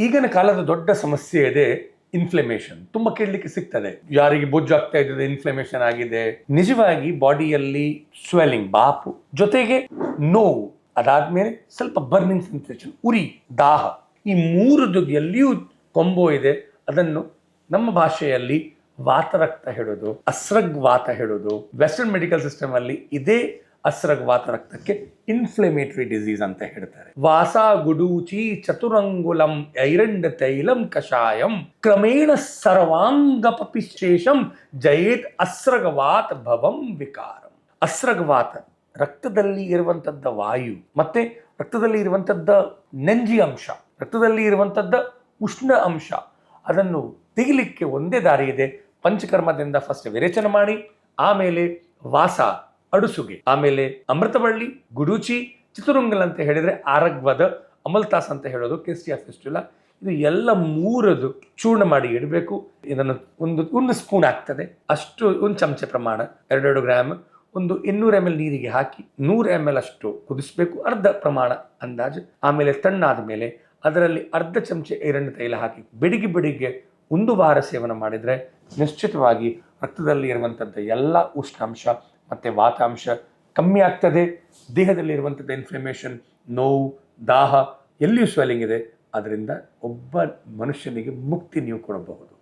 ಈಗಿನ ಕಾಲದ ದೊಡ್ಡ ಸಮಸ್ಯೆ ಇದೆ ಇನ್ಫ್ಲಮೇಷನ್. ತುಂಬಾ ಕೇಳಲಿಕ್ಕೆ ಸಿಗ್ತದೆ, ಯಾರಿಗೆ ಬೊಜ್ಜು ಆಗ್ತಾ ಇದೆ, ಇನ್ಫ್ಲಮೇಷನ್ ಆಗಿದೆ. ನಿಜವಾಗಿ ಬಾಡಿಯಲ್ಲಿ ಸ್ವೆಲ್ಲಿಂಗ್, ಬಾಪು, ಜೊತೆಗೆ ನೋವು, ಅದಾದ್ಮೇಲೆ ಸ್ವಲ್ಪ ಬರ್ನಿಂಗ್ ಸೆನ್ಸೇಷನ್, ಉರಿ, ದಾಹ, ಈ ಮೂರದ್ದು ಎಲ್ಲಿಯೂ ಕೊಂಬೋ ಇದೆ. ಅದನ್ನು ನಮ್ಮ ಭಾಷೆಯಲ್ಲಿ ವಾತರಕ್ತ ಹೇಳೋದು, ಅಸ್ರಗ್ ವಾತ ಹೇಳೋದು. ವೆಸ್ಟರ್ನ್ ಮೆಡಿಕಲ್ ಸಿಸ್ಟಮ್ ಅಲ್ಲಿ ಇದೇ ಅಸ್ರಗ್ ವಾತ ರಕ್ತಕ್ಕೆ ಇನ್ಫ್ಲಮೇಟರಿ ಡಿಸೀಸ್ ಅಂತ ಹೇಳ್ತಾರೆ. ವಾಸ ಗುಡೂಚಿ ಚತುರಂಗುಲಂ ಐರಂಡ ತೈಲಂ ಕಷಾಯಂ ಕ್ರಮೇಣ ಸರ್ವಾಂಗಪಪಿಶೇಷಂ ಜಯೇತ್ ಅಸ್ರಗವಾತ ಭವಂ ವಿಕಾರಂ. ಅಸ್ರಗವಾತ ರಕ್ತದಲ್ಲಿ ಇರುವಂತದ್ದ ವಾಯು, ಮತ್ತೆ ರಕ್ತದಲ್ಲಿ ಇರುವಂತದ್ದ ನಂಜಿ ಅಂಶ, ರಕ್ತದಲ್ಲಿ ಇರುವಂತದ್ದ ಉಷ್ಣ ಅಂಶ, ಅದನ್ನು ತೆಗಿಲಿಕ್ಕೆ ಒಂದೇ ದಾರಿ ಇದೆ. ಪಂಚಕರ್ಮದಿಂದ ಫಸ್ಟ್ ವಿರೇಚನ ಮಾಡಿ, ಆಮೇಲೆ ವಾಸ ಅಡುಸುಗೆ, ಆಮೇಲೆ ಅಮೃತಬಳ್ಳಿ, ಗುಡೂಚಿ, ಚಿತ್ರರಂಗಲ್ ಅಂತ ಹೇಳಿದ್ರೆ ಆರಗ್ವದ, ಅಮಲ್ತಾಸ್ ಅಂತ ಹೇಳೋದು, ಕೆಸ್ಟಿಯಾ ಫಿಸ್ಟುಲಾ. ಇದು ಎಲ್ಲ ಮೂರದು ಚೂರ್ಣ ಮಾಡಿ ಇಡಬೇಕು. ಇದನ್ನು ಒಂದು ಸ್ಪೂನ್ ಆಗ್ತದೆ ಅಷ್ಟು, ಒಂದು ಚಮಚ ಪ್ರಮಾಣ, 2 ಗ್ರಾಮ್, ಒಂದು 200 ml ನೀರಿಗೆ ಹಾಕಿ 100 ml ಅಷ್ಟು ಕುದಿಸ್ಬೇಕು, ಅರ್ಧ ಪ್ರಮಾಣ ಅಂದಾಜು. ಆಮೇಲೆ ತಣ್ಣಾದ ಮೇಲೆ ಅದರಲ್ಲಿ ಅರ್ಧ ಚಮಚ ಐರಣ್ಣ ತೈಲ ಹಾಕಿ ಬೆಡಿಗೆ 1 ವಾರ ಸೇವನೆ ಮಾಡಿದರೆ ನಿಶ್ಚಿತವಾಗಿ ರಕ್ತದಲ್ಲಿ ಇರುವಂಥದ್ದು ಎಲ್ಲ ಉಷ್ಣಾಂಶ ಮತ್ತು ವಾತಾಂಶ ಕಮ್ಮಿ ಆಗ್ತದೆ. ದೇಹದಲ್ಲಿ ಇರುವಂಥದ್ದು ಇನ್ಫ್ಲಮೇಷನ್, ನೋವು, ದಾಹ, ಎಲ್ಲಿಯೂ ಸ್ವೆಲ್ಲಿಂಗ್ ಇದೆ, ಅದರಿಂದ ಒಬ್ಬ ಮನುಷ್ಯನಿಗೆ ಮುಕ್ತಿ ನೀವು ಕೊಡಬಹುದು.